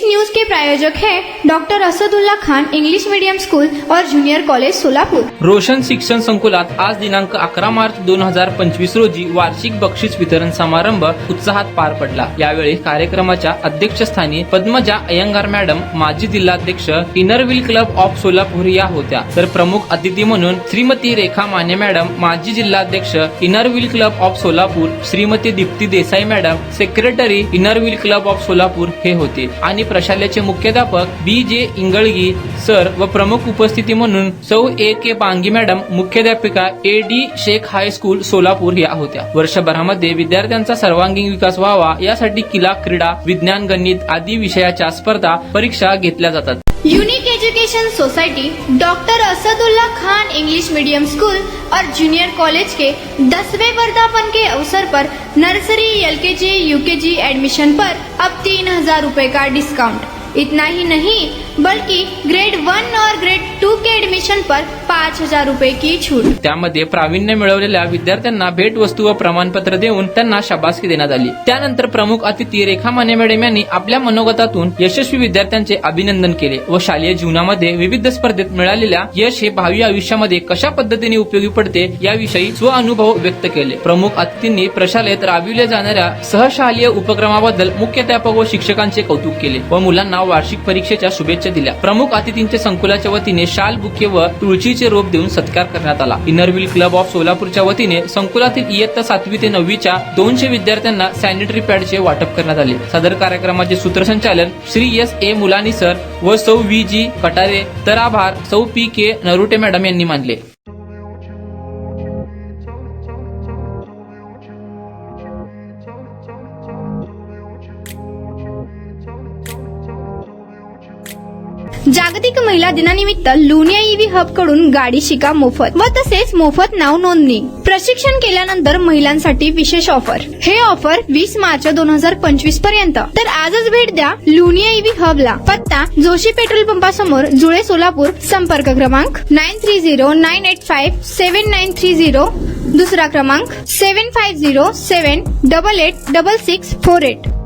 News के प्रायोजक हैं doctor Asadullah Khan English medium school और जूनियर कॉलेज सोलापूर। रोशन शिक्षण संकुलात आज दिनांक 11 मार्च 2025 रोजी वार्षिक बक्षीस वितरण समारंभ उत्साहात पार पडला। यावेळी कार्यक्रमाच्या अध्यक्षस्थानी पद्मजा अयंगार मॅडम, माजी जिल्हाध्यक्ष Inner Wheel Club of Solapur या होत्या, तर प्रमुख अतिथी म्हणून श्रीमती रेखा माने मॅडम, माजी जिल्हाध्यक्ष Inner Wheel Club of Solapur, Shrimati Deepti Desai madam, secretary Inner Wheel Club of Solapur हे होते आणि प्रशालेचे मुख्याध्यापक बी.जे. इंगळगी सर व प्रमुख उपस्थिती म्हणून सौ ए.के. बांगी मॅडम, मुख्याध्यापिका ए.डी. शेख हायस्कूल सोलापूर या होत्या। वर्षभरामध्ये विद्यार्थ्यांचा सर्वांगीण विकास व्हावा यासाठी किला, क्रीडा, विज्ञान, गणित आदी विषयाच्या स्पर्धा परीक्षा घेतल्या जातात। Unique education society doctor Asadullah Khan English medium school और जूनियर कॉलेज के 10वें वर्धापन के अवसर पर नर्सरी, एलकेजी, यूकेजी एडमिशन पर अब 3000 रुपए का डिस्काउंट। इतना ही नहीं बल्कि ग्रेड 1 और ग्रेड 2 के एडमिशन पर 5000 रुपए की छूट। त्यामध्ये प्रावीण्य मिळवलेल्या विद्यार्थ्यांना भेटवस्तू व प्रमाणपत्र देऊन त्यांना शाबासकी देण्यात आली। त्यानंतर प्रमुख अतिथी रेखा माने मॅडम यांनी आपल्या मनोगतातून यशस्वी विद्यार्थ्यांचे अभिनंदन केले व शालेय जीवनामध्ये विविध स्पर्धेत मिळालेल्या यश हे भावी आयुष्यामध्ये कशा पद्धतीने उपयोगी पडते याविषयी स्वअनुभव व्यक्त केले। प्रमुख अतिथींनी प्रशालेत राबविल्या जाणाऱ्या सहशालेय उपक्रमाबद्दल मुख्याध्यापक व शिक्षकांचे कौतुक केले व मुलांना वार्षिक परीक्षेच्या शुभेच्छा दिल्या। प्रमुख अतिथींच्या संकुलाच्या वतीने शाल, बुके व तुळशीचे रोप देऊन सत्कार करण्यात आला। इनर व्हील क्लब ऑफ सोलापूरच्या वतीने संकुलातील इयत्ता 7वी ते 9वीच्या 200 विद्यार्थ्यांना सॅनिटरी पॅडचे वाटप करण्यात आले। सदर कार्यक्रमाचे सूत्रसंचालन श्री S.A. मुलानी सर व सौ V.G. कटारे, तर आभार सौ P.K. नरुटे मॅडम यांनी मानले। जागतिक महिला दिनानिमित्त लुनिया ईव्ही हब कडून गाडी शिका मोफत व तसेच मोफत नाव नोंदणी। प्रशिक्षण केल्यानंतर महिलांसाठी विशेष ऑफर। हे ऑफर 20 मार्च 2025 पर्यंत। तर आजच भेट द्या लुनिया ईव्ही हबला। पत्ता जोशी पेट्रोल पंपासमोर, जुळे, सोलापूर। संपर्क क्रमांक 9309857930। दुसरा क्रमांक 7507886648।